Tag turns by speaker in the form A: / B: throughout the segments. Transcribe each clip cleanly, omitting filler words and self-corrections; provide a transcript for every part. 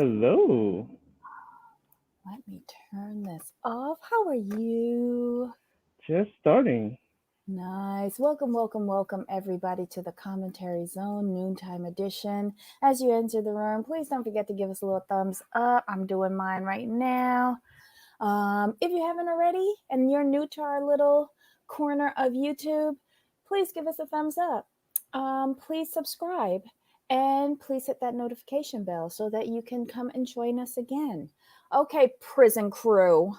A: Hello.
B: Let me turn this off. How are you?
A: Just starting.
B: Nice. Welcome, everybody to the Commentary Zone Noontime Edition. As you enter the room, please don't forget to give us a little thumbs up. I'm doing mine right now. If you haven't already and you're new to our little corner of YouTube, please give us a thumbs up. Please subscribe and please hit that notification bell so that you can come and join us again. Okay, prison crew,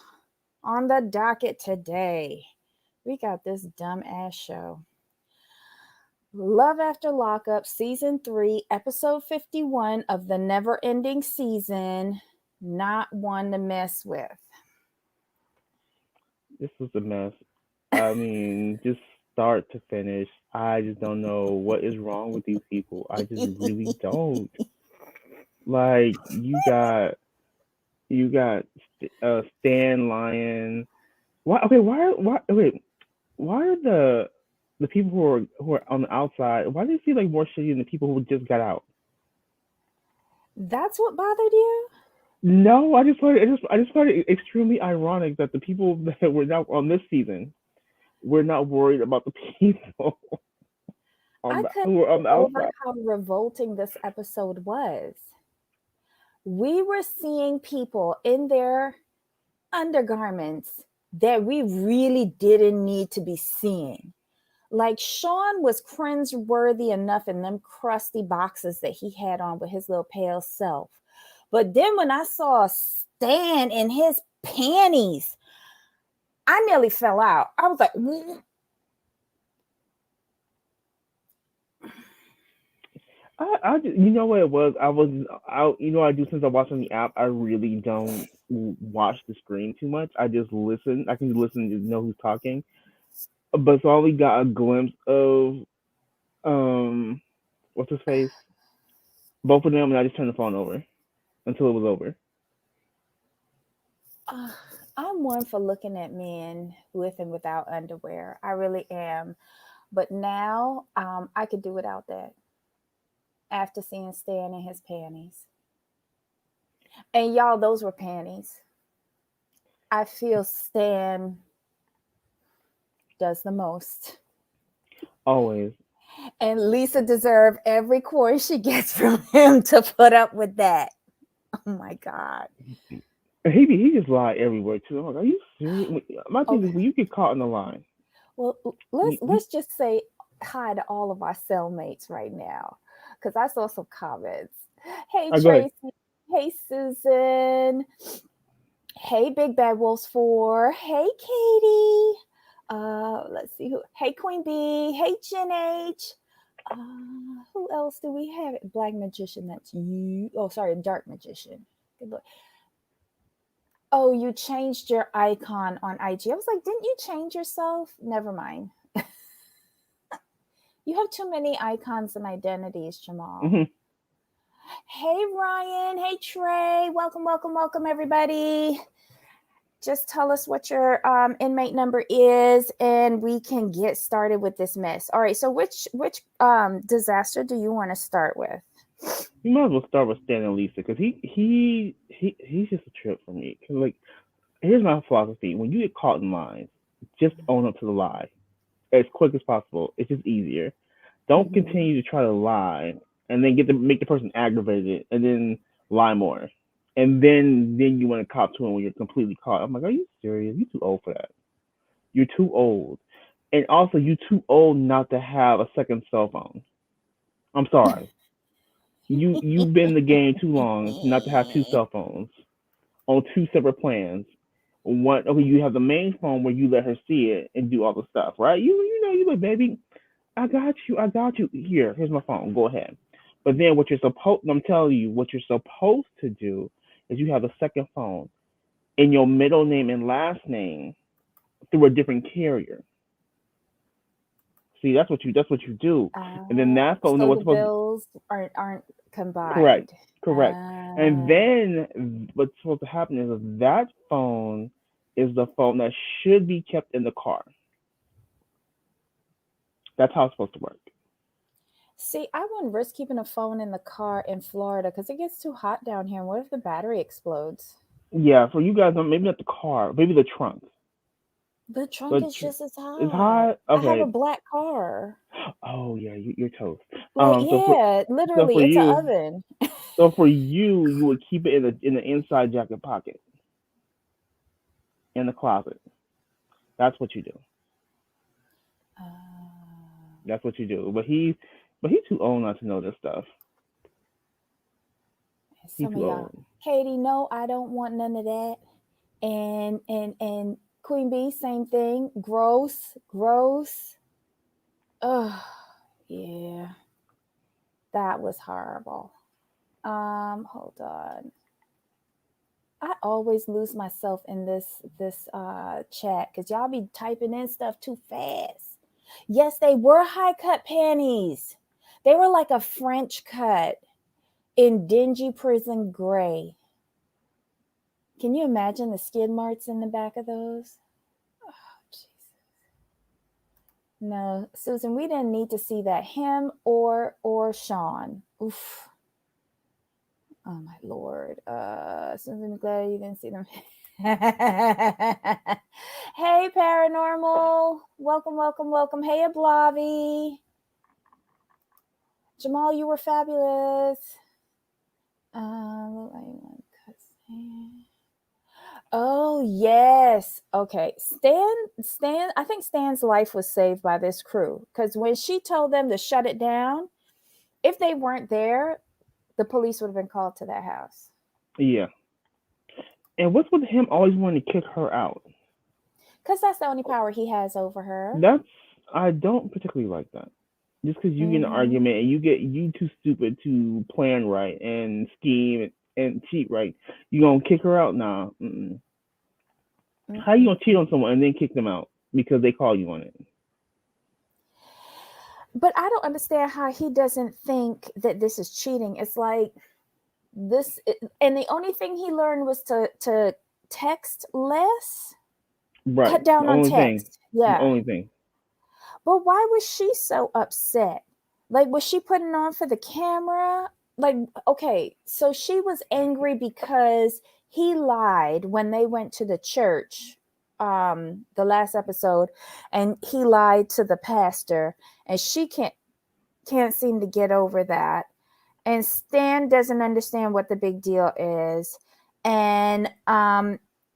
B: on the docket today, we got this dumbass show. Love After Lockup, Season 3, Episode 51 of the never ending season. Not one to mess with.
A: This was a mess. I mean, just start to finish. I just don't know what is wrong with these people. I just really don't. Like you got Stan Lion. Why? Okay, why? Wait, why are the people who are on the outside? Why do they feel like more shitty than the people who just got out?
B: That's what bothered you?
A: No, I just find it extremely ironic that the people that were now on this season we're not worried about the people
B: I couldn't
A: who are on
B: get
A: the
B: over
A: outside.
B: how revolting this episode was. We were seeing people in their undergarments that we really didn't need to be seeing. Like Sean was cringe-worthy enough in them crusty boxes that he had on with his little pale self. But then when I saw Stan in his panties, I nearly fell out. I was like,
A: You know what it was? I do since I watch on the app. I really don't watch the screen too much. I just listen. I can listen to know who's talking. But so I only got a glimpse of um, what's his face, both of them, and I just turned the phone over until it was over.
B: uh, I'm one for looking at men with and without underwear. I really am. But now I could do without that after seeing Stan in his panties. And y'all, those were panties. I feel Stan does the most.
A: Always.
B: And Lisa deserved every coin she gets from him to put up with that. Oh my God.
A: And he just lied everywhere too. I'm like, are you serious? My thing is
B: Okay.
A: when you get caught in the line,
B: Well,
A: you,
B: let's just say hi to all of our cellmates right now, because I saw some comments. Hey
A: go ahead.
B: Tracy. Hey Susan. Hey Big Bad Wolves 4. Hey Katie. Let's see who. Hey Queen B. Hey Jen H. Who else do we have? Black Magician. That's you. Oh, sorry, Dark Magician. Good Lord. Oh, you changed your icon on IG. I was like, didn't you change yourself? Never mind. You have too many icons and identities, Jamal.
A: Hmm.
B: Hey, Ryan. Hey, Trey. Welcome, everybody. Just tell us what your inmate number is, and we can get started with this mess. All right. So, which disaster do you want to start with?
A: You might as well start with Stan and Lisa because he's just a trip for me. 'Cause, like, here's my philosophy: when you get caught in lies, just own up to the lie as quick as possible. It's just easier. Don't
B: Mm-hmm.
A: continue to try to lie and then get to make the person aggravated and then lie more. And then you want to cop to him when you're completely caught. I'm like, are you serious? You're too old for that. You're too old. And also, you're too old not to have a second cell phone. I'm sorry. You've been in the game too long not to have two cell phones on two separate plans. One, okay, you have the main phone where you let her see it and do all the stuff, right? You like, baby, I got you. Here's my phone. Go ahead. But then I'm telling you, what you're supposed to do is you have a second phone in your middle name and last name through a different carrier. See, that's what you do, and then that phone. No,
B: So
A: what's
B: the
A: supposed
B: bills aren't
A: correct,
B: combined.
A: correct, and then what's supposed to happen is that phone is the phone that should be kept in the car. That's how it's supposed to work.
B: See, I wouldn't risk keeping a phone in the car in Florida because it gets too hot down here. And what if the battery explodes?
A: Yeah, for you guys, maybe not the car, maybe the trunk.
B: The trunk
A: The
B: is just as
A: it's
B: hot.
A: hot.
B: I have a
A: Okay.
B: black car.
A: Oh yeah, you're toast.
B: Like,
A: So for
B: yeah,
A: so
B: literally,
A: for
B: it's an
A: you,
B: oven.
A: you would keep it in the inside jacket pocket in the closet. That's what you do. That's what you do. But he's too old not to know this stuff. He's
B: Some of
A: too
B: y'all,
A: old.
B: Katie, no, I don't want none of that. And Queen Bee, same thing. Gross, gross. Ugh, yeah, that was horrible. Hold on. I always lose myself in this chat because y'all be typing in stuff too fast. Yes, they were high cut panties. They were like a French cut in dingy prison gray. Can you imagine the skid marks in the back of those? Oh, Jesus. No, Susan, we didn't need to see that. Him or Sean. Oof. Oh my lord. Susan, I'm glad you didn't see them. Hey, paranormal. Welcome, welcome, welcome. Hey, Ablavi. Jamal, you were fabulous. Oh yes. Okay. Stan, I think Stan's life was saved by this crew. Because when she told them to shut it down, if they weren't there, the police would have been called to that house.
A: Yeah. And what's with him always wanting to kick her out?
B: Because that's the only power he has over her.
A: That's I don't particularly like that. Just because you get in an
B: Mm-hmm.
A: argument and you too stupid to plan right and scheme and cheat right, you gonna kick her out? Nah. Mm-mm. How you gonna cheat on someone and then kick them out because they call you on it?
B: But I don't understand how he doesn't think that this is cheating. It's like this, and the only thing he learned was to text less,
A: Right.
B: cut down on text.
A: The
B: Yeah.
A: only thing.
B: But why was she so upset? Like, was she putting on for the camera? Like, okay, so she was angry because he lied when they went to the church, the last episode, and he lied to the pastor, and she can't seem to get over that. And Stan doesn't understand what the big deal is. And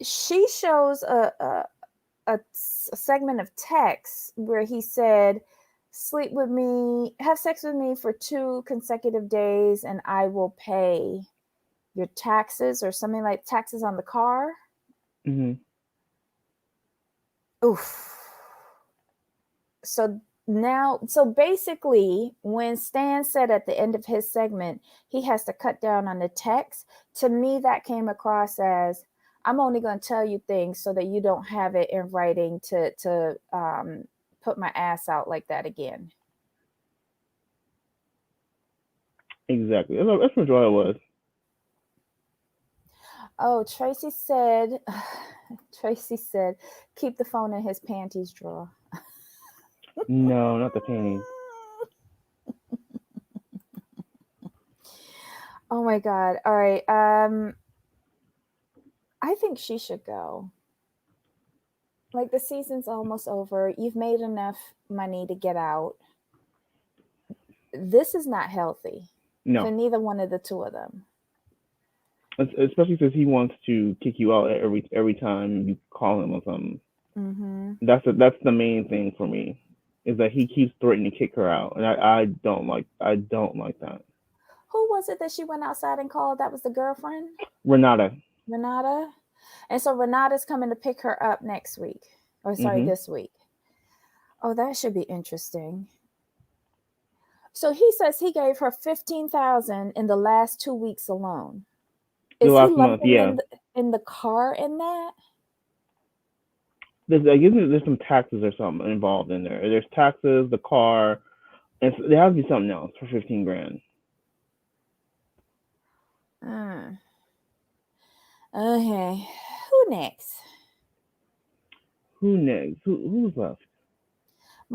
B: she shows a segment of text where he said, "Sleep with me, have sex with me for 2 consecutive days, and I will pay your taxes," or something like taxes on the car.
A: Hmm.
B: Oof. So basically, when Stan said at the end of his segment he has to cut down on the text, to me that came across as, I'm only going to tell you things so that you don't have it in writing to put my ass out like that again.
A: Exactly. That's what Joy was.
B: Oh, Tracy said, Tracy said, keep the phone in his panties drawer.
A: No, not the panties.
B: Oh my God. All right. I think she should go. Like, the season's almost over. You've made enough money to get out. This is not healthy for
A: No.
B: neither one of the two of them.
A: Especially since he wants to kick you out every time you call him or something.
B: Mm-hmm.
A: That's the main thing for me, is that he keeps threatening to kick her out, and I don't like that.
B: Who was it that she went outside and called? That was the girlfriend,
A: Renata.
B: Renata. And so Renata's coming to pick her up next week. Or sorry,
A: Hmm.
B: this week. Oh, that should be interesting. So he says he gave her 15,000 in the last 2 weeks alone.
A: The
B: Is he
A: last month,
B: lumping
A: yeah.
B: in the car in that?
A: I guess there's some taxes or something involved in there. There's taxes, the car, and there has to be something else for 15 grand.
B: Mm. Okay. Who next?
A: Who next? Who's left?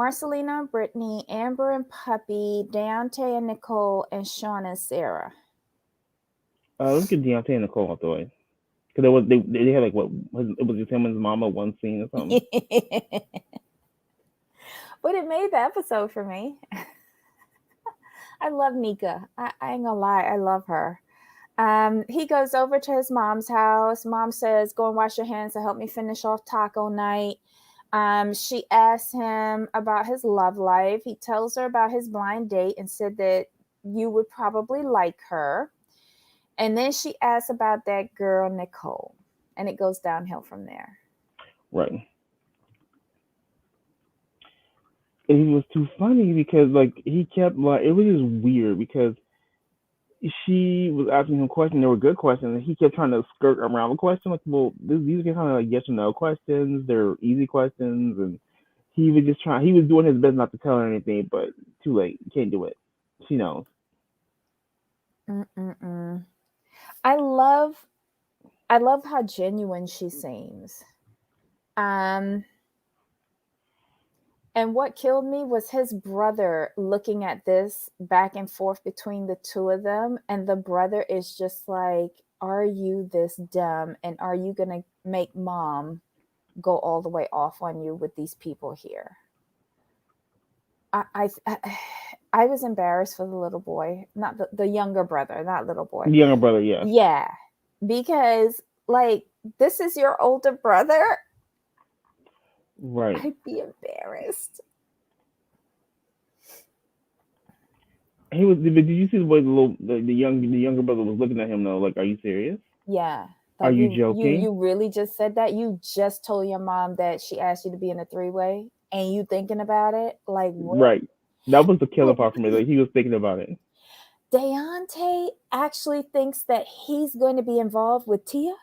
B: Marcelina, Brittany, Amber and Puppy, Deontay and Nicole, and Sean and Sarah.
A: Let's get Deontay and Nicole out the way. Because they had like what it was just him and his mama one scene or something.
B: But it made the episode for me. I love Nika. I ain't gonna lie, I love her. He goes over to his mom's house. Mom says, "Go and wash your hands to help me finish off taco night." She asks him about his love life. He tells her about his blind date and said that you would probably like her. And then she asks about that girl, Nicole. And it goes downhill from there.
A: Right. And he was too funny because like he kept like it was just weird because she was asking him questions. They were good questions, and he kept trying to skirt around the question. Like, well, these are kind of like yes or no questions. They're easy questions, and he was just trying. He was doing his best not to tell her anything, but too late. You can't do it. She knows.
B: Mm-mm-mm. I love, I love how genuine she seems. Um, and what killed me was his brother looking at this back and forth between the two of them, and the brother is just like, "Are you this dumb? And are you gonna make mom go all the way off on you with these people here?" I I was embarrassed for the little boy, not the younger brother, not little boy.
A: The younger brother, yes,
B: Yeah, because like this is your older brother.
A: right.
B: I'd be embarrassed.
A: He was. But did you see the way the younger brother was looking at him though? Like, are you serious?
B: Yeah,
A: Are
B: like
A: you
B: you
A: joking?
B: really just said that. You just told your mom that she asked you to be in a three-way, and you thinking about it. Like what?
A: Right. That was the killer
B: But
A: part for me. Like he was thinking about it.
B: Deontay actually thinks that he's going to be involved with Tia.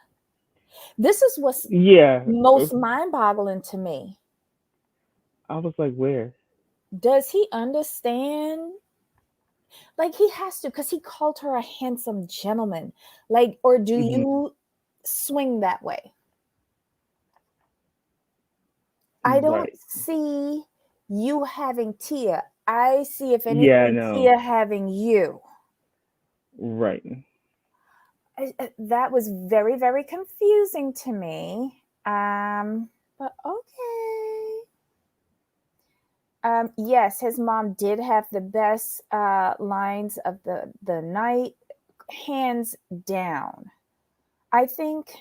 B: This is what's
A: Yeah.
B: most mind-boggling to me.
A: I was like, where?
B: Does he understand? Like he has to, because he called her a handsome gentleman. Like, or do
A: Hmm.
B: you swing that way? I don't
A: Right.
B: see you having Tia. I see, if
A: Yeah, I
B: anything,
A: know.
B: Tia having you.
A: Right.
B: That was very, very confusing to me. But okay. Yes, his mom did have the best lines of the night, hands down. I think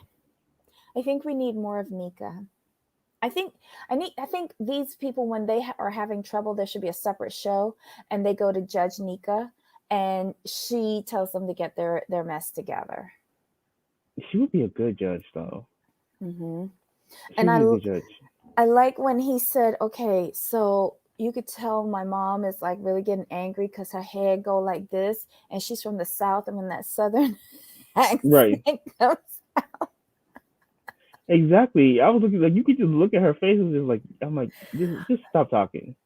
B: I think we need more of Nika. I think I think these people, when they are having trouble, there should be a separate show, and they go to Judge Nika, and she tells them to get their mess together.
A: She would be a good judge, though.
B: Hmm.
A: She
B: And
A: would be a good judge.
B: I like when he said, "Okay, so you could tell my mom is like really getting angry because her hair go like this, and she's from the South, and when that Southern
A: Right.
B: accent comes."
A: Exactly. I was looking like you could just look at her face and just like I'm like just stop talking.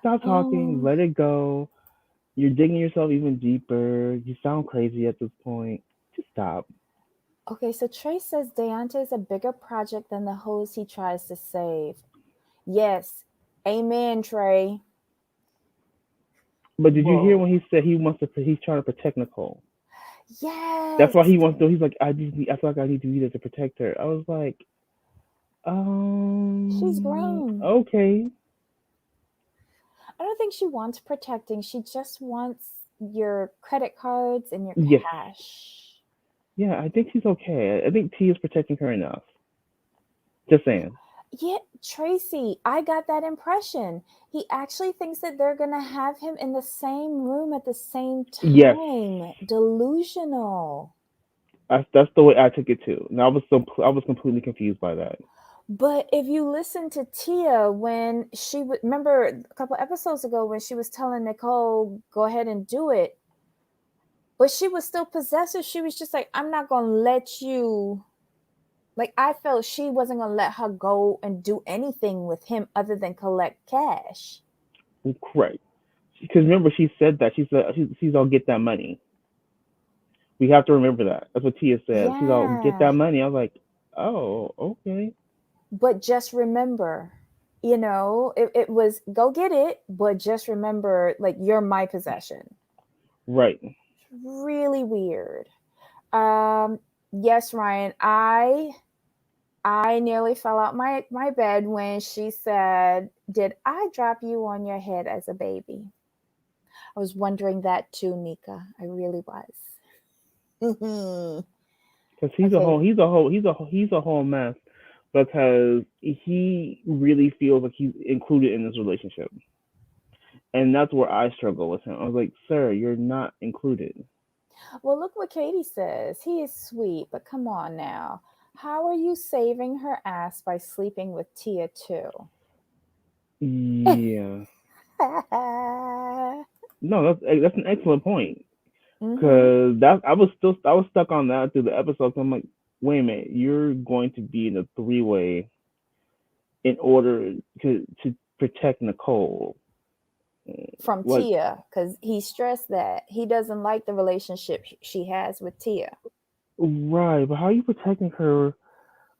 A: Stop talking.
B: Oh,
A: Let it go. You're digging yourself even deeper. You sound crazy at this point. Just stop.
B: okay. So Trey says Deontay is a bigger project than the hose he tries to save. Yes, amen, Trey.
A: But did you hear
B: Whoa.
A: when he said he wants to? He's trying to protect Nicole. That's
B: Yes,
A: why he wants to. He's like, I feel like I need to be there to protect her. I was like,
B: she's grown.
A: okay,
B: I don't think she wants protecting. She just wants your credit cards and your
A: yes,
B: cash.
A: yeah. I think she's okay. I think T is protecting her enough. Just saying.
B: Yeah, Tracy, I got that impression. He actually thinks that they're going to have him in the same room at the same
A: Yes,
B: time. Delusional.
A: that's the way I took it too. And I was completely confused by that.
B: But if you listen to Tia when she would remember a couple episodes ago when she was telling Nicole, go ahead and do it, but she was still possessive. She was just like, I'm not going to let you. Like, I felt she wasn't going to let her go and do anything with him other than collect cash.
A: Right. Because remember, she said that she's all get that money. We have to remember that. That's what Tia said. She's all get
B: Yeah.
A: that money. I was like, oh, okay.
B: But just remember, it was go get it, but just remember, like, you're my possession.
A: Right.
B: Really weird. Um, yes, Ryan, I nearly fell out my bed when she said, "Did I drop you on your head as a baby?" I was wondering that too, Nika. I really was.
A: Because he's a
B: Okay.
A: whole, he's a whole mess. Because he really feels like he's included in this relationship, and that's where I struggle with him. I was like, sir, you're not included.
B: Well, look what Katie says. He is sweet, but come on now. How are you saving her ass by sleeping with Tia too?
A: Yeah. No, that's an excellent point.
B: Mm-hmm.
A: Cause that I was stuck on that through the episode. So I'm like, wait a minute, you're going to be in a 3-way in order to protect Nicole.
B: From
A: Like,
B: Tia, because he stressed that he doesn't like the relationship she has with Tia.
A: right, but how are you protecting her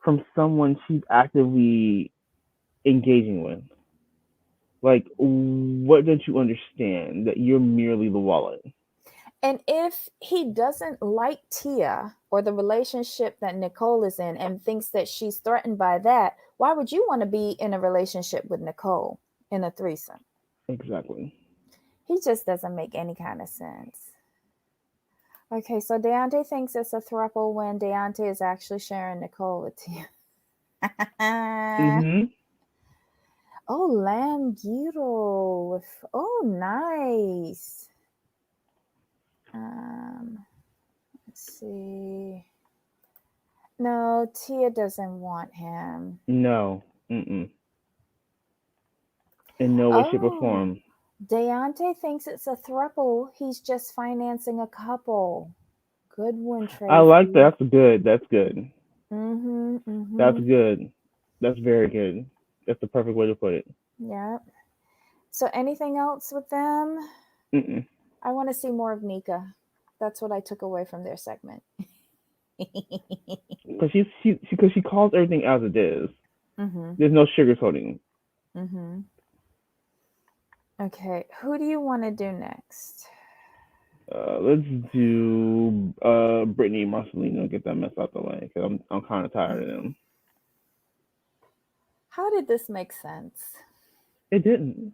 A: from someone she's actively engaging with? Like, what don't you understand? That you're merely the wallet.
B: And if he doesn't like Tia or the relationship that Nicole is in and thinks that she's threatened by that, why would you want to be in a relationship with Nicole in a threesome?
A: Exactly.
B: He just doesn't make any kind of sense. Okay, so Deontay thinks it's a throuple when Deontay is actually sharing Nicole with Tia.
A: Mhm.
B: Oh, lamb gyro. Oh, nice. Um, let's see. No, Tia doesn't want him.
A: No. Mm-mm. In no way, shape, or
B: Oh,
A: form.
B: Deontay thinks it's a throuple. He's just financing a couple. Good one,
A: I like
B: Tracy.
A: that. That's good. That's good.
B: Mm-hmm.
A: That's
B: Mm-hmm.
A: good. That's very good. That's the perfect way to put it.
B: Yeah. So anything else with them?
A: Mm-mm.
B: I want to see more of Nika. That's what I took away from their segment.
A: Because she calls everything as it is.
B: Mm-hmm.
A: There's no sugarcoating.
B: Mm-hmm. Okay, who do you want to do next?
A: Let's do Brittany and Marcelino. Get that mess out the way. Cause I'm kind of tired of them.
B: How did this make sense?
A: It didn't.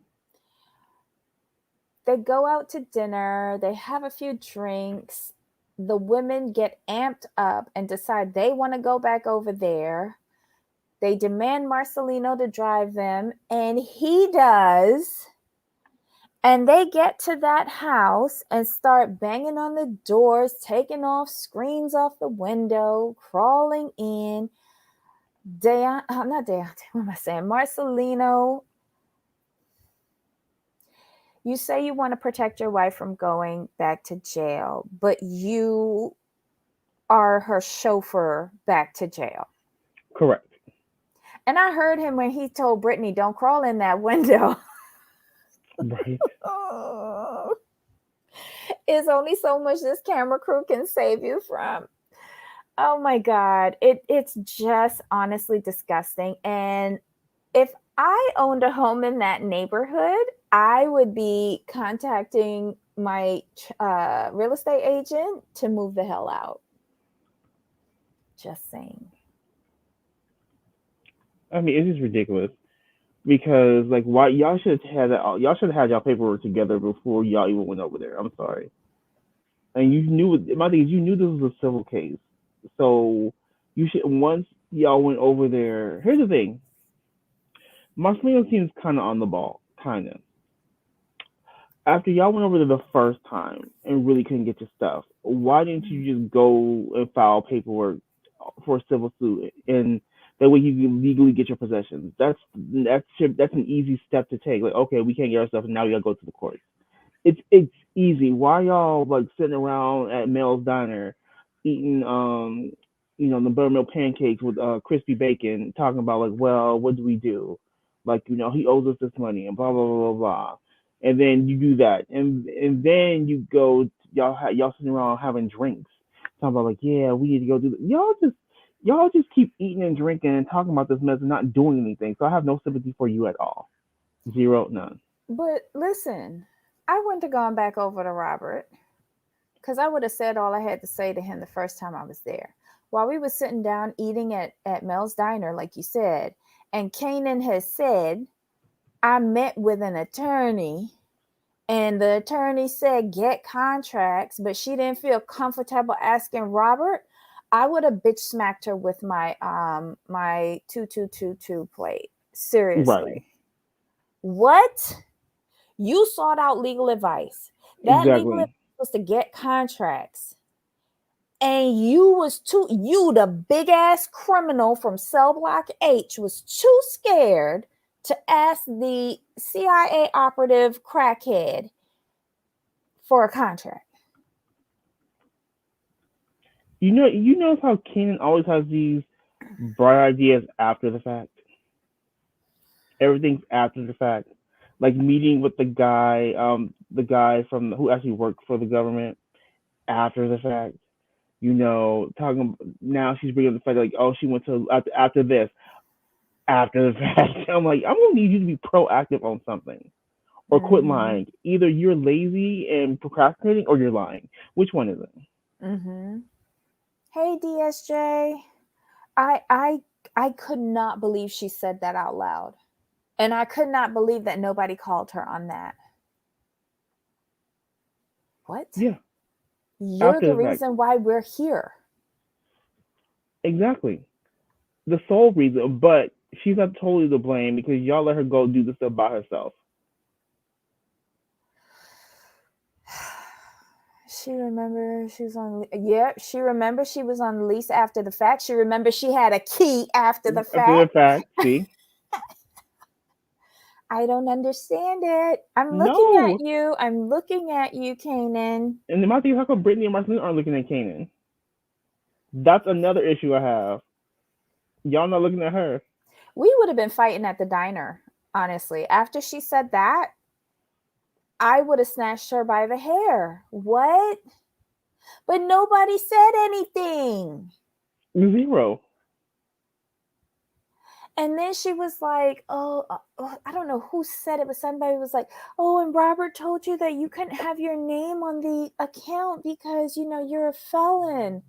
B: They go out to dinner, they have a few drinks, the women get amped up and decide they want to go back over there. They demand Marcelino to drive them, and he does. And they get to that house and start banging on the doors, taking off screens off the window, crawling in. Not Deontay, what am I saying? Marcelino, you say you want to protect your wife from going back to jail, but you are her chauffeur back to jail.
A: Correct.
B: And I heard him when he told Brittany, don't crawl in that window.
A: Right.
B: Oh, it's only so much this camera crew can save you from. Oh my God. It's just honestly disgusting. And if I owned a home in that neighborhood, I would be contacting my real estate agent to move the hell out. Just saying.
A: I mean, it's just ridiculous. Because like, why y'all should have had that? Y'all should have had y'all paperwork together before y'all even went over there. I'm sorry. And you knew my thing is you knew this was a civil case, so you should once y'all went over there. Here's the thing: Marcelino seems kind of on the ball, kind of. After y'all went over there the first time and really couldn't get your stuff, why didn't you just go and file paperwork for a civil suit and that way you can legally get your possessions? That's an easy step to take. Like, okay, we can't get our stuff, and now we gotta go to the court. It's easy. Why y'all like sitting around at Mel's Diner eating the buttermilk pancakes with crispy bacon, talking about like, well, what do we do? Like, he owes us this money and blah blah blah blah blah. And then you do that, and then you go y'all sitting around having drinks, talking about like, yeah, we need to go do. Y'all just keep eating and drinking and talking about this mess and not doing anything. So I have no sympathy for you at all. Zero, none.
B: But listen, I wouldn't have gone back over to Robert because I would have said all I had to say to him the first time I was there. While we were sitting down eating at Mel's Diner, like you said, and Kanan has said, I met with an attorney and the attorney said get contracts, but she didn't feel comfortable asking Robert, I would have bitch smacked her with my 2222 plate.
A: Right.
B: Seriously. What? You sought out legal advice. That legal advice
A: Exactly.
B: was to get contracts. And you, the big ass criminal from cell block H, was too scared to ask the CIA operative crackhead for a contract.
A: You know how Kenan always has these bright ideas after the fact. Everything's after the fact. Like meeting with the guy from who actually worked for the government after the fact. Talking now she's bringing up the fact like, oh, she went to after this, after the fact. I'm like, I'm gonna need you to be proactive on something or quit
B: Mm-hmm.
A: lying. Either you're lazy and procrastinating, or you're lying. Which one is it?
B: Mm-hmm. Hey DSJ. I I I could not believe she said that out loud. And I could not believe that nobody called her on that. What?
A: Yeah,
B: You're
A: after
B: the
A: the fact.
B: reason why we're here.
A: Exactly. The sole reason, but she's not totally to blame because y'all let her go do this stuff by herself.
B: She remember she was on. Yeah, she remembers she was on the lease after the fact. She remembers she had a key after the
A: After the
B: fact.
A: fact, see?
B: I don't understand it. I'm looking at
A: No.
B: you. I'm looking at you, Kanan.
A: And my thing is, how come Brittany and Marceline aren't looking at Kanan? That's another issue I have. Y'all not looking at her.
B: We would have been fighting at the diner, honestly. After she said that, I would have snatched her by the hair. What? But nobody said anything.
A: Zero.
B: And then she was like, I don't know who said it, but somebody was like, oh, and Robert told you that you couldn't have your name on the account because, you're a felon.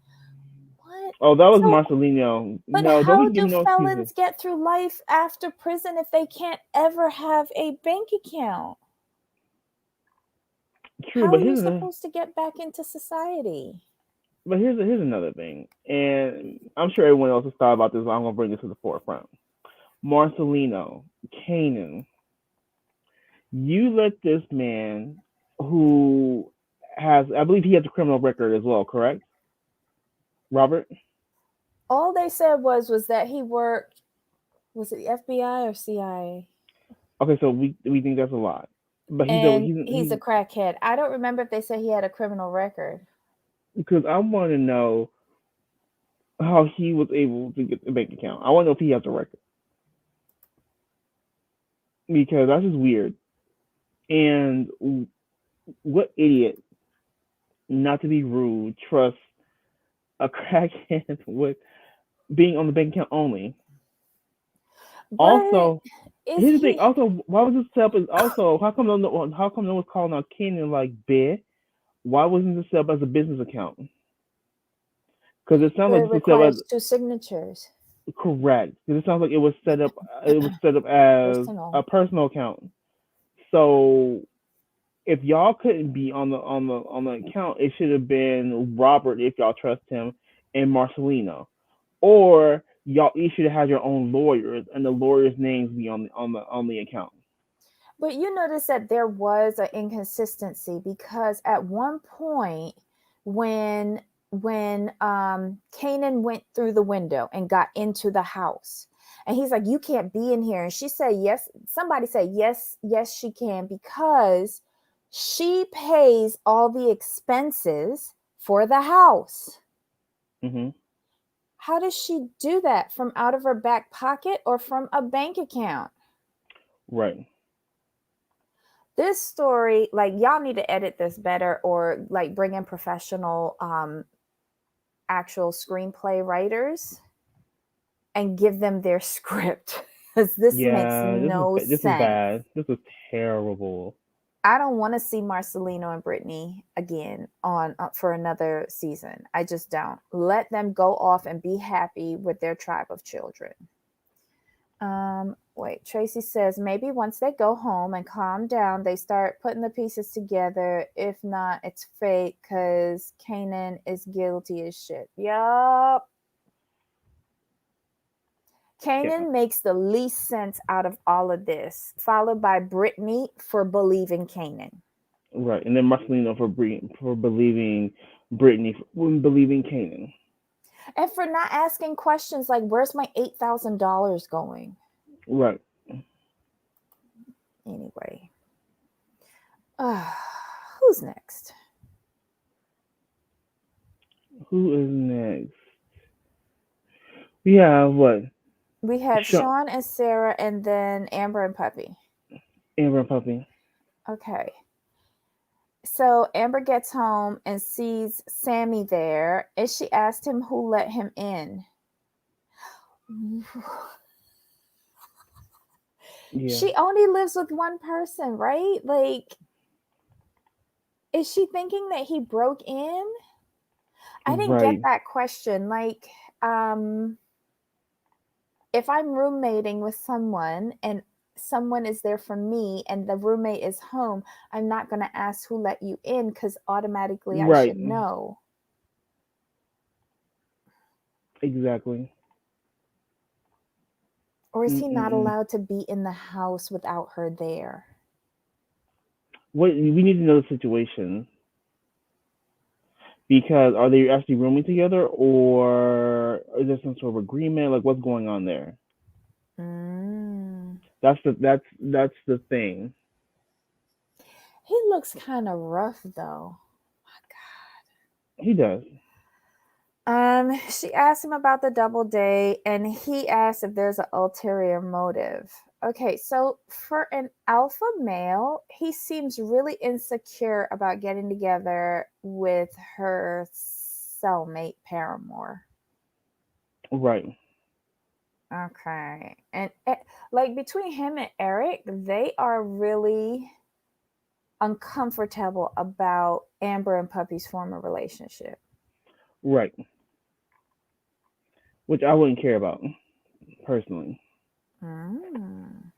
B: What?
A: Oh, that was
B: So,
A: Marcelino.
B: but
A: No, don't
B: how
A: be
B: do
A: giving no excuses.
B: felons get through life after prison if they can't ever have a bank account?
A: True,
B: How are you supposed to get back into society?
A: here's another thing, and I'm sure everyone else has thought about this. But I'm gonna bring this to the forefront. Marcelino, Kanan, you let this man who I believe he has a criminal record as well, correct, Robert?
B: All they said was that he worked, was it the FBI or CIA?
A: Okay, so we think that's a lot, but
B: And he's a
A: he's
B: crackhead. I don't remember if they said he had a criminal record.
A: because I want to know how he was able to get the bank account. I want to know if he has a record because that's just weird. And what idiot, not to be rude, trusts a crackhead with being on the bank account only?
B: But
A: Also,
B: is
A: here's the thing.
B: he
A: Also, why was this set up? As also, how come no one's calling out Kenan like bid? Why wasn't this set up as a business account? Because it sounds like
B: it
A: this was set up as
B: requires two signatures?
A: correct. Because it sounds like it was set up. It was set up as
B: Personal.
A: a personal account. So if y'all couldn't be on the account, it should have been Robert if y'all trust him and Marcelino, or y'all each should have had your own lawyers and the lawyers' names be on the account.
B: But you notice that there was an inconsistency because at one point when Kanan went through the window and got into the house, and he's like, you can't be in here. And she said, yes. Somebody said, yes, she can because she pays all the expenses for the house.
A: Hmm.
B: How does she do that? From out of her back pocket or from a bank account?
A: Right.
B: This story, like, y'all need to edit this better or like bring in professional actual screenplay writers and give them their script because this makes
A: Yeah,
B: no
A: this is
B: sense.
A: bad. This is terrible.
B: I don't want to see Marcelino and Brittany again on for another season. I just don't. Let them go off and be happy with their tribe of children. Wait, Tracy says maybe once they go home and calm down, they start putting the pieces together. If not, it's fake because Kanan is guilty as shit. Yup.
A: Yeah,
B: Kanan makes the least sense out of all of this, followed by Brittany for believing Kanan.
A: right. And then Marcelino for believing Brittany for believing Kanan.
B: And for not asking questions like, where's my $8,000 going?
A: Right.
B: Anyway, who's next?
A: Who is next? We have what?
B: We have
A: Sean,
B: Sean and Sarah, and then Amber and Puppy.
A: Amber and Puppy.
B: Okay. So Amber gets home and sees Sammy there, and she asked him who let him in.
A: Yeah.
B: She only lives with one person, right? Like, is she thinking that he broke in? I didn't get
A: Right.
B: that question. Like, um, if I'm roommating with someone and someone is there for me and the roommate is home, I'm not going to ask who let you in because automatically I
A: Right.
B: should know.
A: Exactly.
B: Or is he not
A: Mm-mm-mm.
B: allowed to be in the house without her there?
A: What we need to know the situation because are they actually rooming together or is there some sort of agreement? Like what's going on there?
B: Mm.
A: That's the thing.
B: He looks kind of rough though.
A: He does.
B: She asked him about the double date, and he asked if there's an ulterior motive. Okay, so for an alpha male, he seems really insecure about getting together with her cellmate Paramore.
A: Right.
B: Okay, and like between him and Eric, they are really uncomfortable about Amber and Puppy's former relationship.
A: Right. Which I wouldn't care about personally.
B: Mm.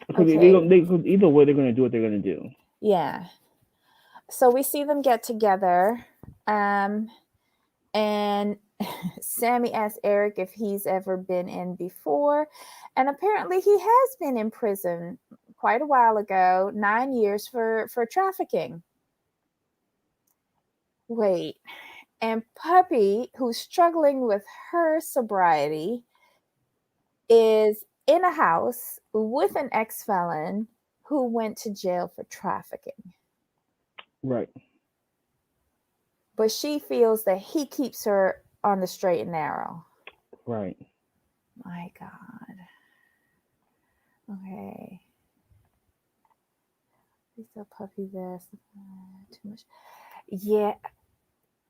A: Because
B: Okay,
A: either way they're gonna do what they're gonna do.
B: yeah. So we see them get together, um, and Sammy asks Eric if he's ever been in before, and apparently he has been in prison quite a while ago, 9 years for trafficking. Wait, and Puppy, who's struggling with her sobriety, is in a house with an ex-felon who went to jail for trafficking.
A: Right.
B: But she feels that he keeps her on the straight and narrow.
A: Right.
B: My God. Okay. He's a puppy vest. Too much. Yeah.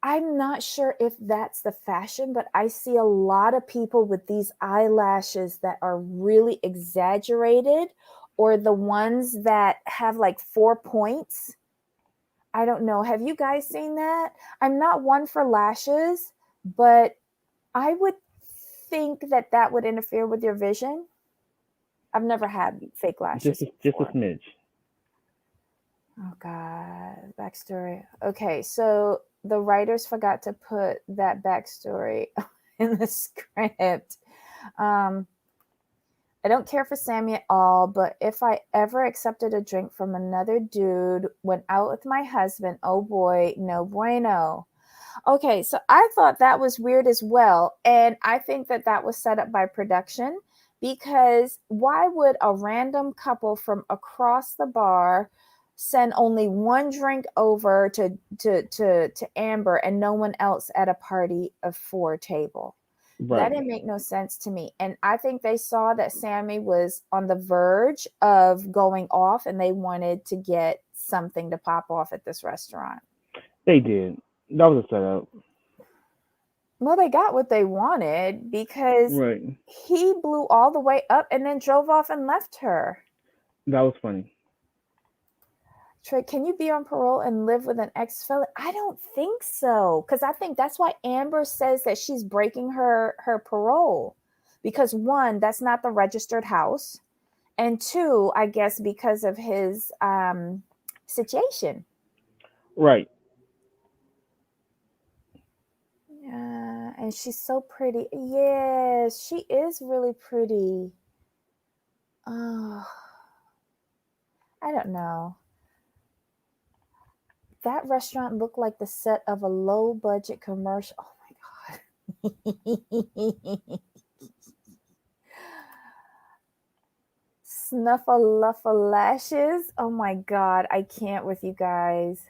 B: I'm not sure if that's the fashion, but I see a lot of people with these eyelashes that are really exaggerated or the ones that have like 4 points. I don't know. Have you guys seen that? I'm not one for lashes, but I would think that that would interfere with your vision. I've never had fake lashes
A: Just a
B: before.
A: smidge.
B: Oh God, backstory. Okay, so the writers forgot to put that backstory in the script. Um, I don't care for Sammy at all, but if I ever accepted a drink from another dude, went out with my husband, oh boy, no bueno. Okay, so I thought that was weird as well. And I think that that was set up by production because why would a random couple from across the bar send only one drink over to Amber and no one else at a party of four table? That
A: Right.
B: didn't make no sense to me. And I think they saw that Sammy was on the verge of going off and they wanted to get something to pop off at this restaurant.
A: They did. That was a setup.
B: Well, they got what they wanted because
A: Right.
B: he blew all the way up and then drove off and left her.
A: That was funny.
B: Trey, can you be on parole and live with an ex felon? I don't think so, because I think that's why Amber says that she's breaking her parole, because one, that's not the registered house, and two, I guess because of his situation.
A: Right.
B: And she's so pretty. Yes, she is really pretty. Oh, I don't know. That restaurant looked like the set of a low budget commercial. Oh my god. Snuffleupagus. Oh my god, I can't with you guys.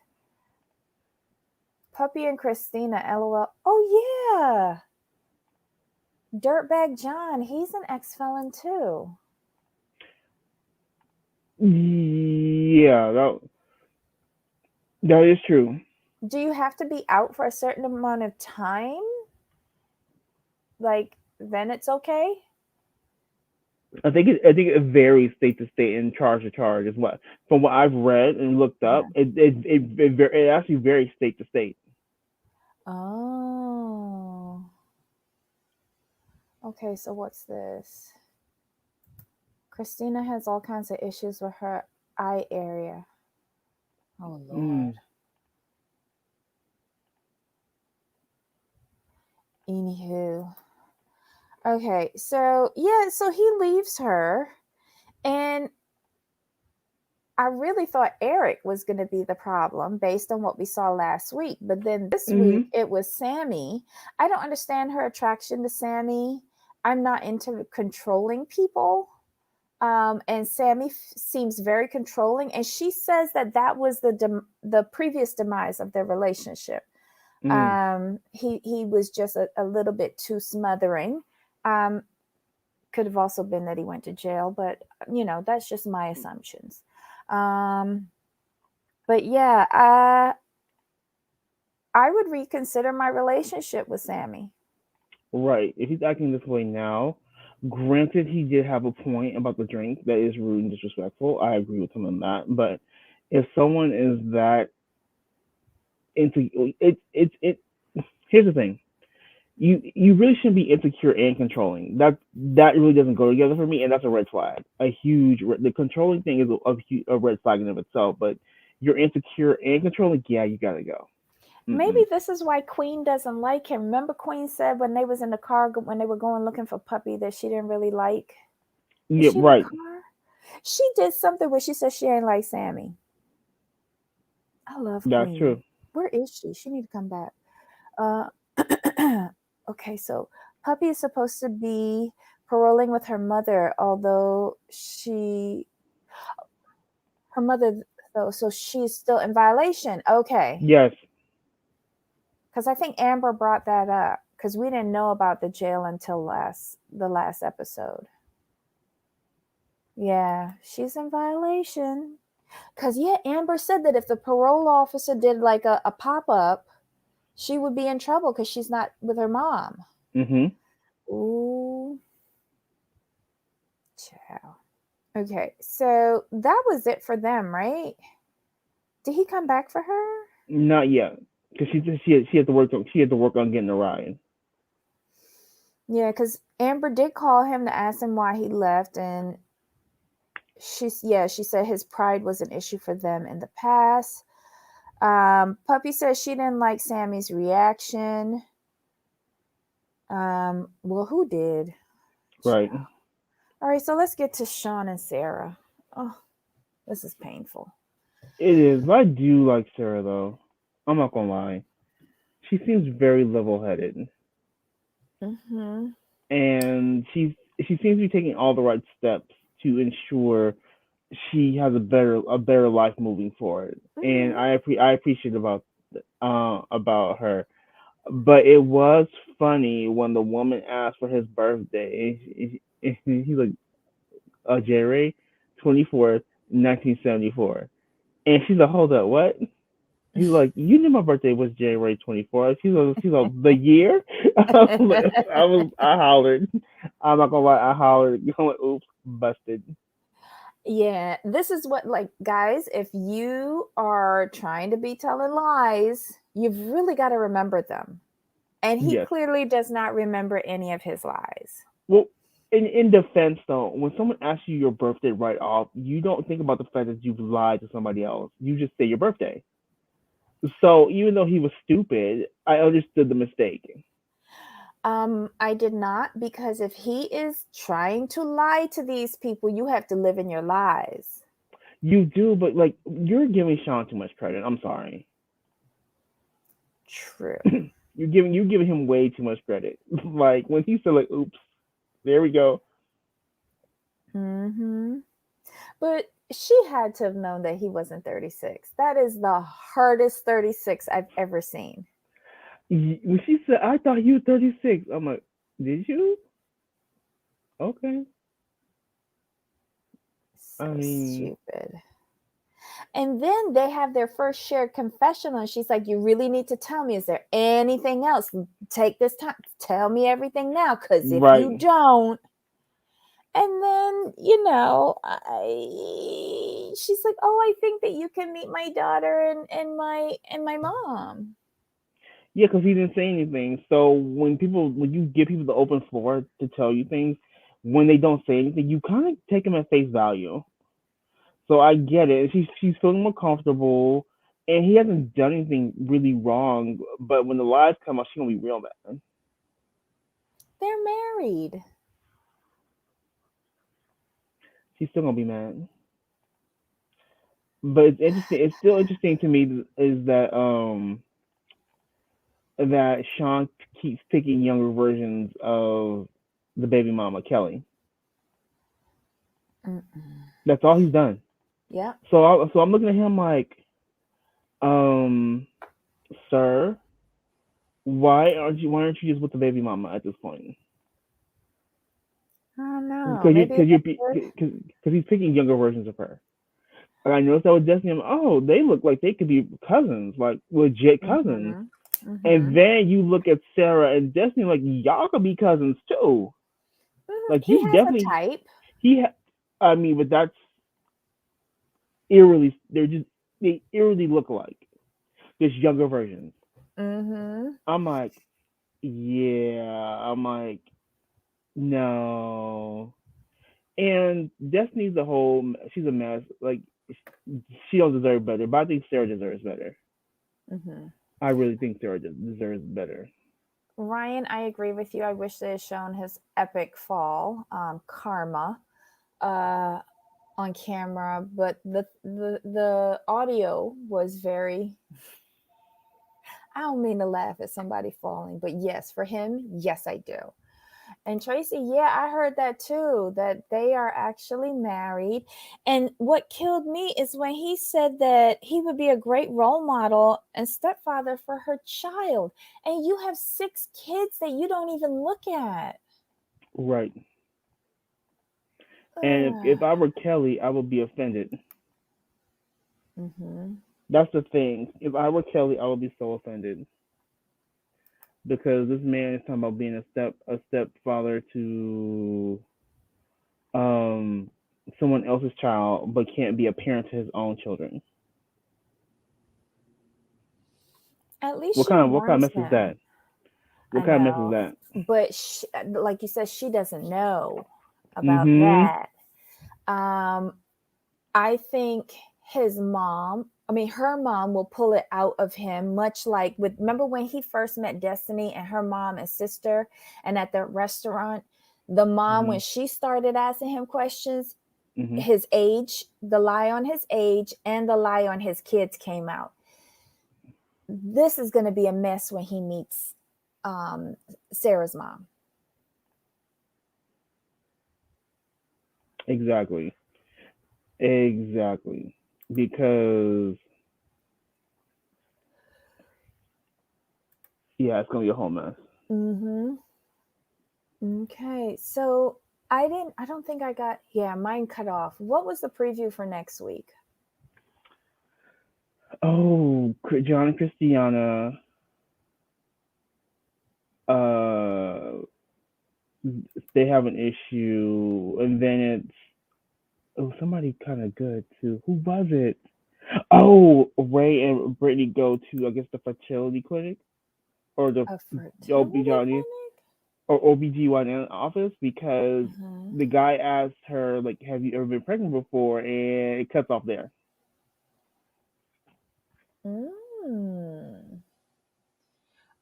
B: Puppy and Christina, lol. Oh yeah. Dirtbag John, he's an ex felon too.
A: Yeah, that is true.
B: Do you have to be out for a certain amount of time? Like, then it's okay?
A: I think it varies state to state and charge to charge is what from what I've read and looked up.
B: Yeah.
A: It actually varies state to state.
B: Oh. Okay, so what's this? Christina has all kinds of issues with her eye area. Oh, Lord.
A: Mm.
B: Anywho. Okay, so yeah, so he leaves her, and I really thought Eric was going to be the problem based on what we saw last week. But then this week
A: Mhm.
B: it was Sammy. I don't understand her attraction to Sammy. I'm not into controlling people. And Sammy seems very controlling. And she says that that was the previous demise of their relationship.
A: Mm.
B: He was just a little bit too smothering. Um, could have also been that he went to jail, but that's just my assumptions. Um, but yeah, I would reconsider my relationship with Sammy.
A: Right. If he's acting this way now, granted he did have a point about the drink that is rude and disrespectful. I agree with him on that. But if someone is that into it, here's the thing. You really shouldn't be insecure and controlling. That really doesn't go together for me, and that's a red flag. The controlling thing is a red flag in of itself. But you're insecure and controlling, yeah, you gotta go.
B: Maybe
A: Mm-mm.
B: this is why Queen doesn't like him. Remember, Queen said when they was in the car when they were going looking for Puppy that she didn't really like. Was
A: Yeah,
B: she in the
A: right.
B: car? She did something where she said she ain't like Sammy. I love
A: That's
B: Queen.
A: true.
B: Where is she? She need to come back. Uh, okay, so Puppy is supposed to be paroling with her mother, although her mother, though, so she's still in violation. Okay,
A: Yes.
B: because I think Amber brought that up because we didn't know about the jail until the last episode. Yeah, she's in violation. Because yeah, Amber said that if the parole officer did like a pop up, she would be in trouble because she's not with her mom.
A: Mhm.
B: Ooh, child. Okay, so that was it for them, right? Did he come back for her?
A: Not yet, because she had to work on getting a ride.
B: Yeah, because Amber did call him to ask him why he left, and she said his pride was an issue for them in the past. Puppy says she didn't like Sammy's reaction. Well, who did?
A: Right.
B: Child. All right, so let's get to Sean and Sarah. Oh, this is painful.
A: It is, but I do like Sarah though. I'm not gonna lie. She seems very level-headed,
B: Mm-hmm.
A: and she seems to be taking all the right steps to ensure she has a better life moving forward. And
B: Mm-hmm.
A: I appreciate about her. But it was funny when the woman asked for his birthday. He's like, January 24th, 1974. And she's like, hold up, what? He's like, you knew my birthday was January 24th. She's like, the year? I hollered. I'm not gonna lie, I hollered. I'm like, oops, busted.
B: Yeah, this is what, like, guys, if you are trying to be telling lies, you've really got to remember them. And he
A: Yes.
B: clearly does not remember any of his lies.
A: Well, in defense though, when someone asks you your birthday right off, you don't think about the fact that you've lied to somebody else. You just say your birthday. So even though he was stupid, I understood the mistake.
B: I did not, because if he is trying to lie to these people, you have to live in your lies.
A: You do, but like you're giving Sean too much credit. I'm sorry.
B: True.
A: You're giving him way too much credit. Like when he said like, "Oops, there we go."
B: Mm-hmm. But she had to have known that he wasn't 36. That is the hardest 36 I've ever seen.
A: When she said, "I thought you were 36," I'm like, "Did you?" Okay. I
B: So
A: mean,
B: stupid. And then they have their first shared confessional, and she's like, "You really need to tell me. Is there anything else? Take this time. Tell me everything now, because if you
A: right.
B: don't," and then, she's like, "Oh, I think that you can meet my daughter and my mom."
A: Yeah, because he didn't say anything. So when you give people the open floor to tell you things, when they don't say anything, you kind of take them at face value. So I get it. She's feeling more comfortable, and he hasn't done anything really wrong. But when the lies come out, she's gonna be real mad.
B: They're married.
A: She's still gonna be mad. But it's interesting. It's still interesting to me is that Sean keeps picking younger versions of the baby mama Kelly.
B: Mm-mm.
A: That's all he's done.
B: Yep.
A: So I'm looking at him like, um, sir, why aren't you just with the baby mama at this point?
B: I don't know.
A: Because
B: Maybe
A: because he's picking younger versions of her. Like I noticed that with Destiny. Oh, they look like they could be cousins, like legit cousins.
B: Mm-hmm. Mm-hmm.
A: And then you look at Sarah and Destiny, like y'all could be cousins too.
B: Mm-hmm.
A: Like
B: He
A: you
B: has a
A: definitely
B: type.
A: he. I mean, but that's eerily. They eerily look alike. Just younger versions.
B: Mm-hmm.
A: I'm like, yeah. I'm like, no. And Destiny's a whole. She's a mess. Like she don't deserve better, but I think Sarah deserves better.
B: Mm-hmm.
A: I really think Sarah deserves better.
B: Ryan, I agree with you. I wish they had shown his epic fall, karma, uh, on camera, but the audio was very. I don't mean to laugh at somebody falling, but yes, for him, yes, I do. And Tracy, yeah, I heard that too, that they are actually married. And what killed me is when he said that he would be a great role model and stepfather for her child. And you have 6 kids that you don't even look at.
A: Right. And if
B: Ugh.
A: I were Kelly, I would be offended.
B: Mm-hmm.
A: That's the thing. If I were Kelly, I would be so offended because this man is talking about being a stepfather to um someone else's child, but can't be a parent to his own children.
B: At least
A: What
B: she
A: kind of what kind
B: warns
A: of mess is
B: him.
A: that? What
B: I
A: kind of mess is
B: know.
A: that?
B: But like you said, she doesn't know about
A: Mm-hmm.
B: that. Um, I think his mom, I mean, her mom will pull it out of him, much like with, remember when he first met Destiny and her mom and sister, and at the restaurant, the mom,
A: Mm-hmm.
B: when she started asking him questions,
A: Mm-hmm.
B: his age, the lie on his age, and the lie on his kids came out. This is going to be a mess when he meets um, Sarah's mom.
A: Exactly. Exactly. Because yeah, it's gonna be a whole mess.
B: Mm-hmm. Okay, so I don't think I got, yeah, mine cut off. What was the preview for next week?
A: Oh, John and Christiana. Uh, they have an issue, and then it's somebody kind of good too. Who was it? Oh, Ray and Brittany go to, I guess, the fertility clinic or the
B: A fertility
A: OBGYN
B: clinic?
A: or OBGYN office because
B: Uh-huh.
A: the guy asked her like, "Have you ever been pregnant before?" And it cuts off there.
B: Mm.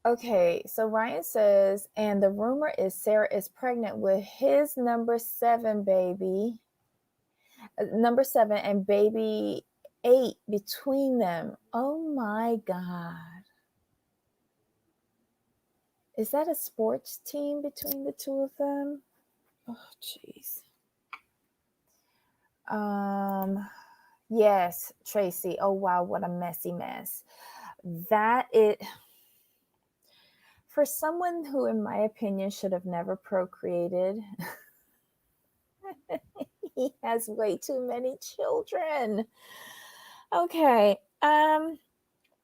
B: Okay, so Ryan says, and the rumor is Sarah is pregnant with his number seven baby, number seven, and baby eight between them. Oh my God. Is that a sports team between the two of them? Oh, jeez. Um, yes, Tracy. Oh, wow, what a messy mess. That it for someone who, in my opinion, should have never procreated, he has way too many children. Okay.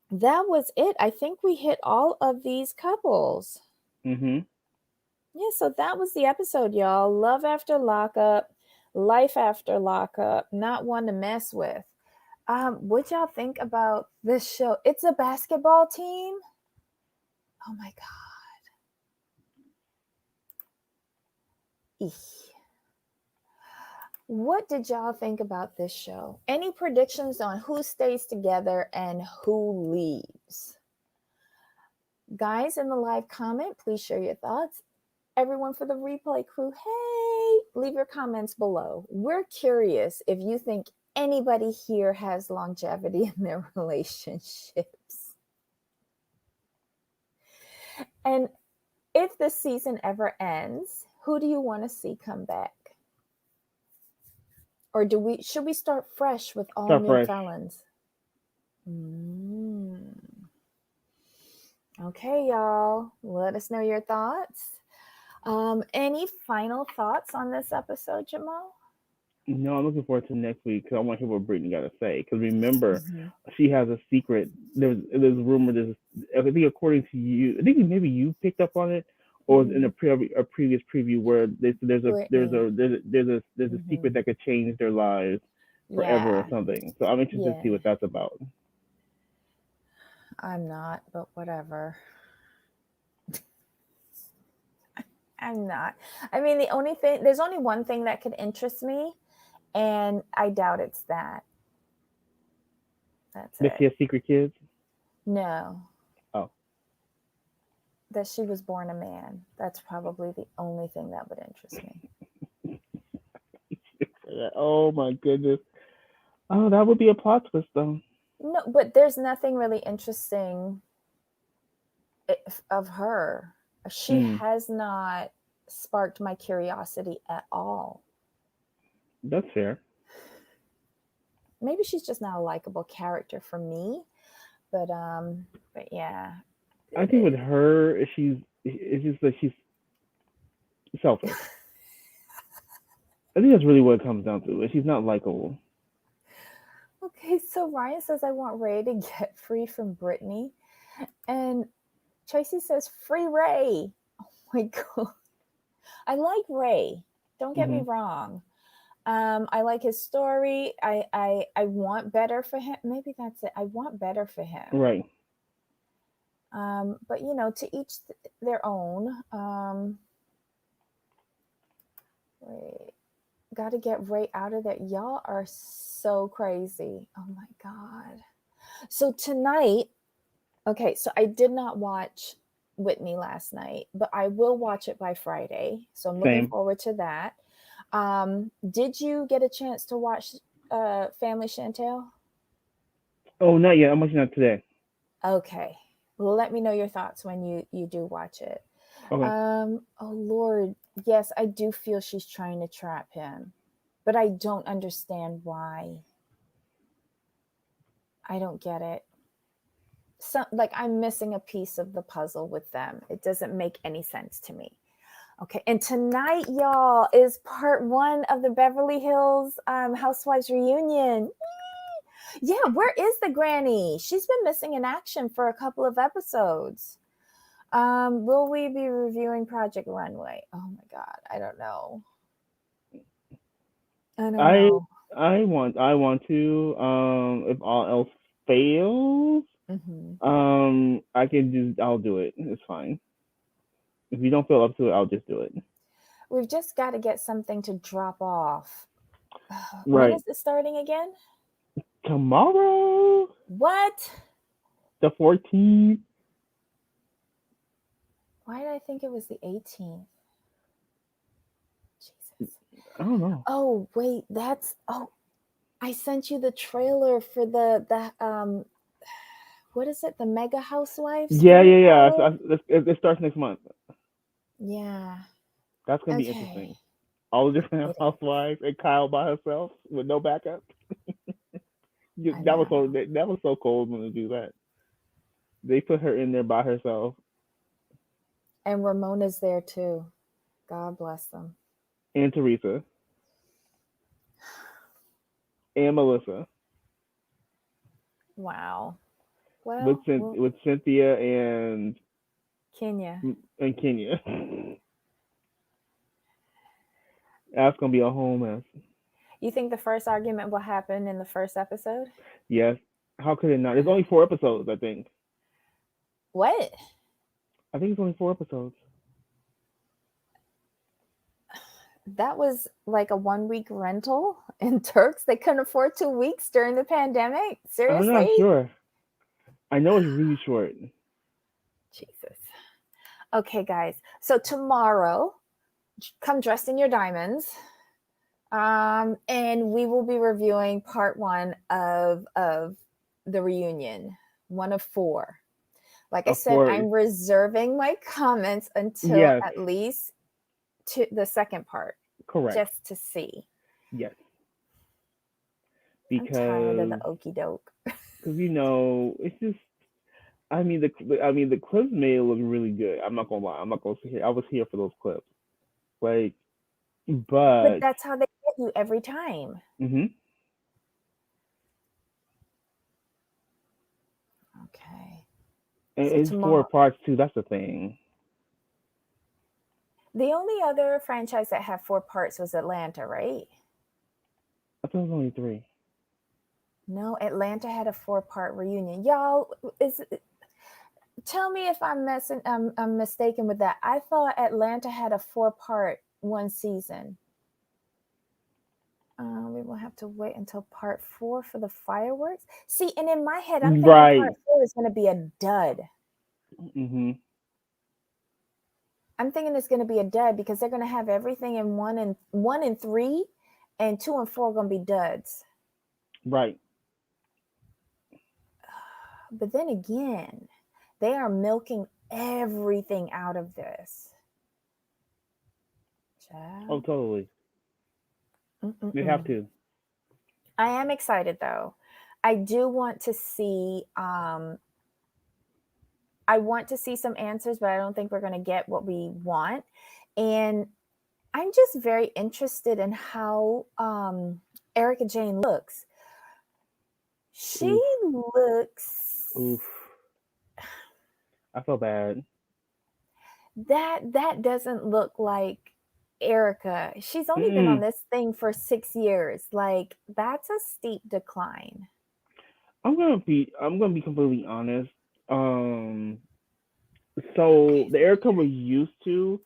B: That was it. I think we hit all of these couples.
A: Mhm.
B: Yeah, so that was the episode, y'all. Love after lockup, life after lockup, not one to mess with. What y'all think about this show? It's a basketball team. Oh my god. Eek. What did y'all think about this show? Any predictions on who stays together and who leaves? Guys, in the live comment, please share your thoughts. Everyone for the replay crew, hey, leave your comments below. We're curious if you think anybody here has longevity in their relationships. And if the season ever ends, who do you want to see come back? Or should we start fresh with all
A: Start
B: new
A: fresh.
B: felons? Mm. Okay, y'all. Let us know your thoughts. Any final thoughts on this episode, Jamal?
A: No, I'm looking forward to next week because I want to hear what Brittany got to say. Because remember,
B: Mm-hmm.
A: she has a secret. There's rumor. There's I think according to you, I think maybe you picked up on it, or in
B: Mm-hmm.
A: a previous preview where
B: Brittany.
A: there's a
B: Mm-hmm.
A: secret that could change their lives forever or
B: Yeah.
A: something. So I'm interested to see
B: Yeah.
A: what that's about.
B: I'm not, but whatever. I'm not. I mean, there's only one thing that could interest me, and I doubt it's that. That's
A: Does she
B: it.
A: have secret kids?
B: No,
A: Oh,
B: that she was born a man. That's probably the only thing that would interest me.
A: oh my goodness. Oh, that would be a plot twist though.
B: No, but there's nothing really interesting of her. She
A: Mm,
B: has not sparked my curiosity at all.
A: that's fair.
B: Maybe she's just not a likable character for me, but yeah.
A: I think with her, it's just that she's selfish. I think that's really what it comes down to. She's not likable.
B: Okay, so Ryan says I want Ray to get free from Brittany, and Tracy says free Ray. Oh my god, I like Ray. Don't get me
A: Hmm.
B: wrong. I like his story. I want better for him. Maybe that's it. I want better for him.
A: Right.
B: But to each their own. Wait, got to get Ray out of there. Y'all are so crazy. Oh my god. So tonight, okay, so I did not watch Whitney last night, but I will watch it by Friday. So I'm looking
A: Same.
B: forward to that. Did you get a chance to watch Family Chantel?
A: Oh, not yet. I'm watching that today.
B: Okay. Let me know your thoughts when you do watch it.
A: Okay.
B: Oh Lord, yes, I do feel she's trying to trap him, but I don't understand why. I don't get it. Like I'm missing a piece of the puzzle with them. It doesn't make any sense to me. Okay, and tonight, y'all, is part one of the Beverly Hills Housewives reunion. Yeah, where is the granny? She's been missing in action for a couple of episodes. Will we be reviewing Project Runway? Oh my god, I don't know. I don't
A: I
B: know.
A: I want to. If all else fails,
B: Hmm.
A: I'll do it. It's fine. If you don't feel up to it, I'll just do it.
B: We've just got to get something to drop off. When
A: Right.
B: is this starting again?
A: Tomorrow,
B: What?
A: the 14th.
B: Why did I think it was the 18th? Jesus.
A: I don't know.
B: Oh, wait, that's oh, I sent you the trailer for the what is it? The Mega Housewives
A: Yeah, yeah, yeah.
B: finale?
A: It starts next month.
B: Yeah.
A: That's gonna be
B: Okay.
A: interesting. All the different
B: It is.
A: housewives and Kyle by herself with no backup.
B: I
A: That was so
B: know.
A: that was so cold when they do that. They put her in there by herself
B: And Ramona's there too. God bless them.
A: and Teresa and Melissa
B: Wow. Well, well,
A: With Cynthia and
B: Kenya.
A: Kenya. That's gonna be a whole mess.
B: You think the first argument will happen in the first episode?
A: Yes. How could it not? There's only 4 episodes, I think.
B: What?
A: I think it's only 4 episodes.
B: That was like a 1 week rental in Turks. They couldn't afford 2 weeks during the pandemic.
A: I'm not
B: Seriously?
A: sure. I know it's really short.
B: Jesus. Okay, guys. So tomorrow, come dressed in your diamonds. And we will be reviewing part one of the reunion, one of four. Like I
A: Of
B: said,
A: course.
B: I'm reserving my comments until
A: Yes.
B: at least to the second part,
A: Correct.
B: just to see.
A: Yes.
B: I'm tired of the
A: Because
B: okey doke.
A: it's just. The clips made it look really good. I'm not gonna lie. I'm not gonna sit here. I was here for those clips. Like,
B: But
A: but
B: that's how they get you every time.
A: hmm
B: Okay. So
A: it's four
B: tomorrow,
A: parts too. That's the thing.
B: the only other franchise that had four parts was Atlanta, right?
A: I thought it was only three.
B: No, Atlanta had a four-part reunion. Y'all, is tell me if I'm mistaken with that. I thought Atlanta had a four-part one season. We will have to wait until part four for the fireworks. See, and in my head, I'm thinking part
A: Right.
B: four is going to be a dud.
A: hmm
B: I'm thinking it's going to be a dud because they're going to have everything in one and three, and two and four are going to be duds.
A: Right.
B: But then again, they are milking everything out of this.
A: Oh,
B: Child.
A: totally. They have
B: Mm-mm-mm.
A: to.
B: I am excited though. I do want to see. I want to see some answers, but I don't think we're going to get what we want. And I'm just very interested in how Erica Jane looks. She
A: Oof.
B: looks
A: Oof. I feel bad.
B: that doesn't look like Erica. She's only been on
A: Mm-mm.
B: this thing for 6 years. Like that's a steep decline.
A: I'm gonna be completely honest. Um. So the Erica we're used to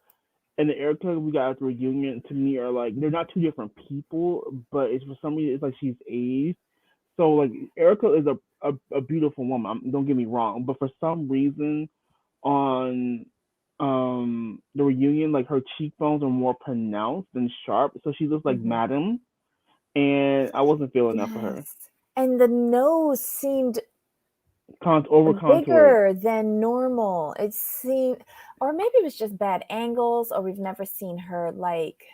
A: and the Erica we got at the reunion to me are like they're not two different people, but it's for some reason it's like she's aged. So like Erica is a beautiful woman. Don't get me wrong, but for some reason on the reunion, like her cheekbones are more pronounced and sharp, so she looks like
B: Mhm.
A: Madam, and I wasn't feeling that for her.
B: Yes. And the nose seemed
A: Over contoured,
B: bigger than normal. It seemed, or maybe it was just bad angles, or we've never seen her like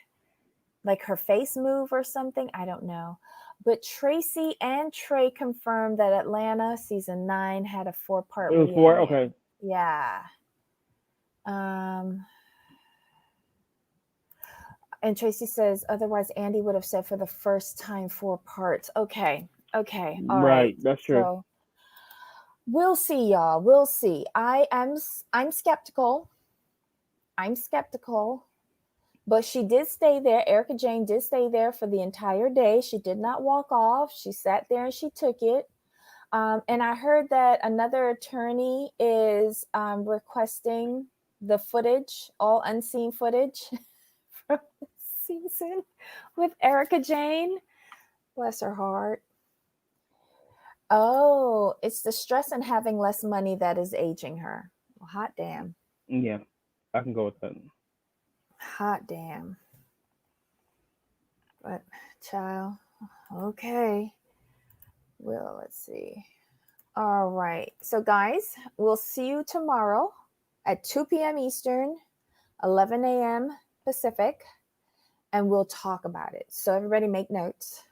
B: her face move or something. I don't know. But Tracy and Trey confirmed that Atlanta season 9 had a four-part
A: it was four.
B: reunion.
A: Okay,
B: Yeah. Um, and Tracy says, otherwise Andy would have said for the first time 4 parts. Okay. Okay, all right.
A: Right. That's true.
B: So we'll see, y'all. We'll see. I'm skeptical. I'm skeptical. But she did stay there. Erica Jane did stay there for the entire day. She did not walk off. She sat there and she took it. And I heard that another attorney is requesting the footage, all unseen footage from the season with Erica Jane. Bless her heart. Oh, it's the stress and having less money that is aging her. Well, hot damn.
A: Yeah, I can go with that.
B: Hot damn. But, child, okay. Well, let's see. All right. So, guys, we'll see you tomorrow at 2 p.m. Eastern, 11 a.m. Pacific, and we'll talk about it. So, everybody make notes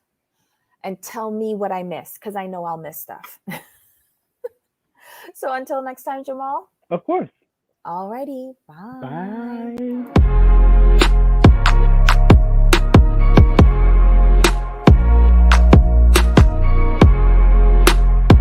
B: and tell me what I missed because I know I'll miss stuff. So, until next time, Jamal.
A: Of course.
B: Alrighty. Bye.
A: Bye.